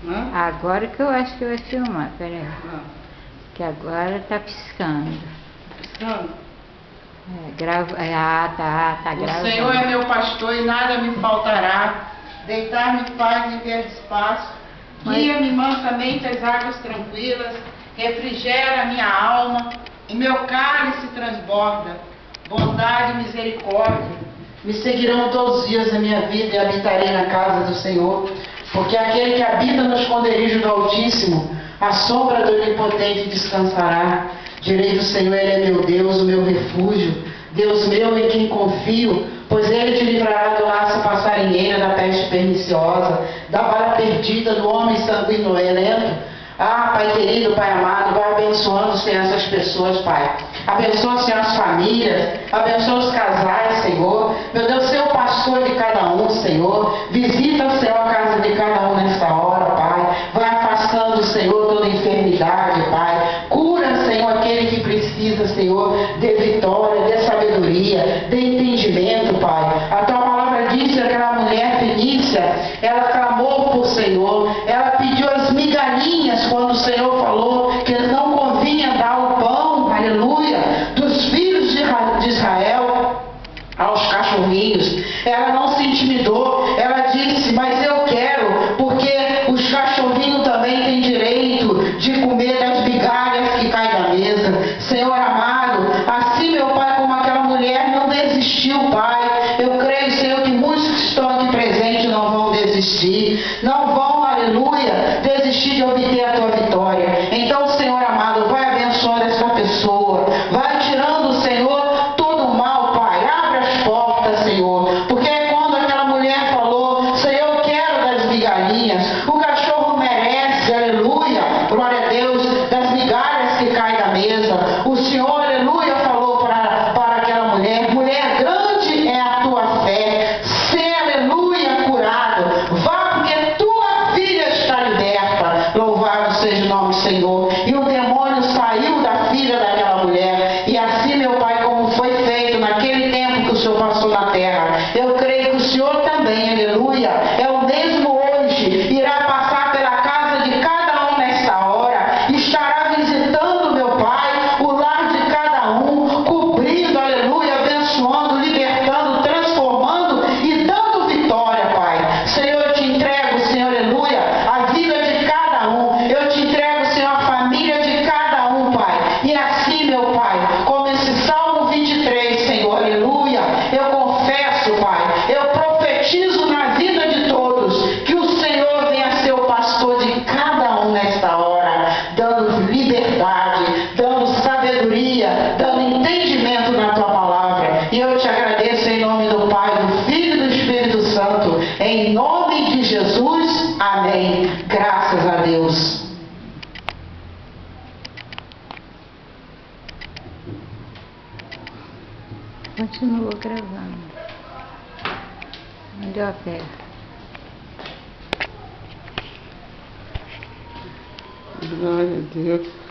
Hã? Agora que eu acho que vai filmar, peraí. Não. Que agora tá piscando. Piscando? Tá O gravando. Senhor é meu pastor e nada me faltará. Deitar-me em paz em verde espaço. Guia-me mansamente às águas tranquilas. Refrigera a minha alma. O meu cálice transborda. Bondade e misericórdia me seguirão todos os dias da minha vida e habitarei na casa do Senhor. Porque aquele que habita no esconderijo do Altíssimo, a sombra do Onipotente descansará. Direi do Senhor, Ele é meu Deus, o meu refúgio, Deus meu em quem confio, pois Ele te livrará do laço passarinheiro, da peste perniciosa, da vara perdida, do homem sanguinolento. Ah, Pai querido, Pai amado, vai abençoando, Senhor, essas pessoas, Pai. Abençoa, Senhor, as famílias, abençoa os casais, Senhor. Meu Deus, ser o pastor de cada um, Senhor. Visita, Senhor, a casa de cada um nesta hora, Pai. Vai afastando, Senhor, toda enfermidade, Pai. Cura, Senhor, aquele que precisa, Senhor, de vitória, de sabedoria, de entendimento, Pai. A tua palavra diz que aquela mulher fenícia, ela clamou por Senhor, ela pediu as migalhinhas quando o Senhor falou que não convinha dar o pão, aleluia, dos filhos de Israel aos cachorrinhos. Ela não se intimidou, ela disse, mas eu quero, porque os cachorrinhos também têm direito de comer das migalhas que caem da mesa. Senhor amado, assim, meu Pai, como aquela mulher não desistiu, Pai, eu creio, Senhor, que muitos que estão aqui presentes não vão desistir, não vão, aleluia, desistir de obter a tua vitória. Então, Senhor amado, vai abençoando essa pessoa, vai tirando, Senhor, todo o mal, Pai. Abre as portas, Senhor, porque quando aquela mulher falou, Senhor, eu quero das migalhinhas, o cachorro merece, aleluia, glória a Deus, das migalhas que caem da mesa. O Senhor, aleluia, falou para aquela mulher, mulher, grande é a tua fé, ser, aleluia, curado, vá porque tua filha está liberta. Louvado seja o nome do Senhor. E o demônio saiu da filha daquela mulher. E assim, meu Pai, como foi feito naquele tempo que o Senhor passou na terra, eu creio que o Senhor também, aleluia, é o mesmo hoje, irá passar pela casa de cada um nesta hora, estará visitando, meu Pai, o lar de cada um, cobrindo, aleluia, abençoando, libertando, transformando e dando vitória, Pai. Senhor, eu te entrego, Senhor, aleluia, a vida de cada um. Eu te entrego, Senhor, a família de cada um, Pai. E assim, meu Pai, como esse Salmo 23, Senhor, aleluia, eu confesso, Pai, eu profetizo na vida de todos que o Senhor venha ser o pastor de cada um nesta hora, dando liberdade, dando sabedoria, dando entendimento na tua palavra. E eu te agradeço em nome do Pai, do Filho e do Espírito Santo, em nome de Jesus, amém. Graças a Deus. Continua gravando. Onde eu aperto? Glória a Deus.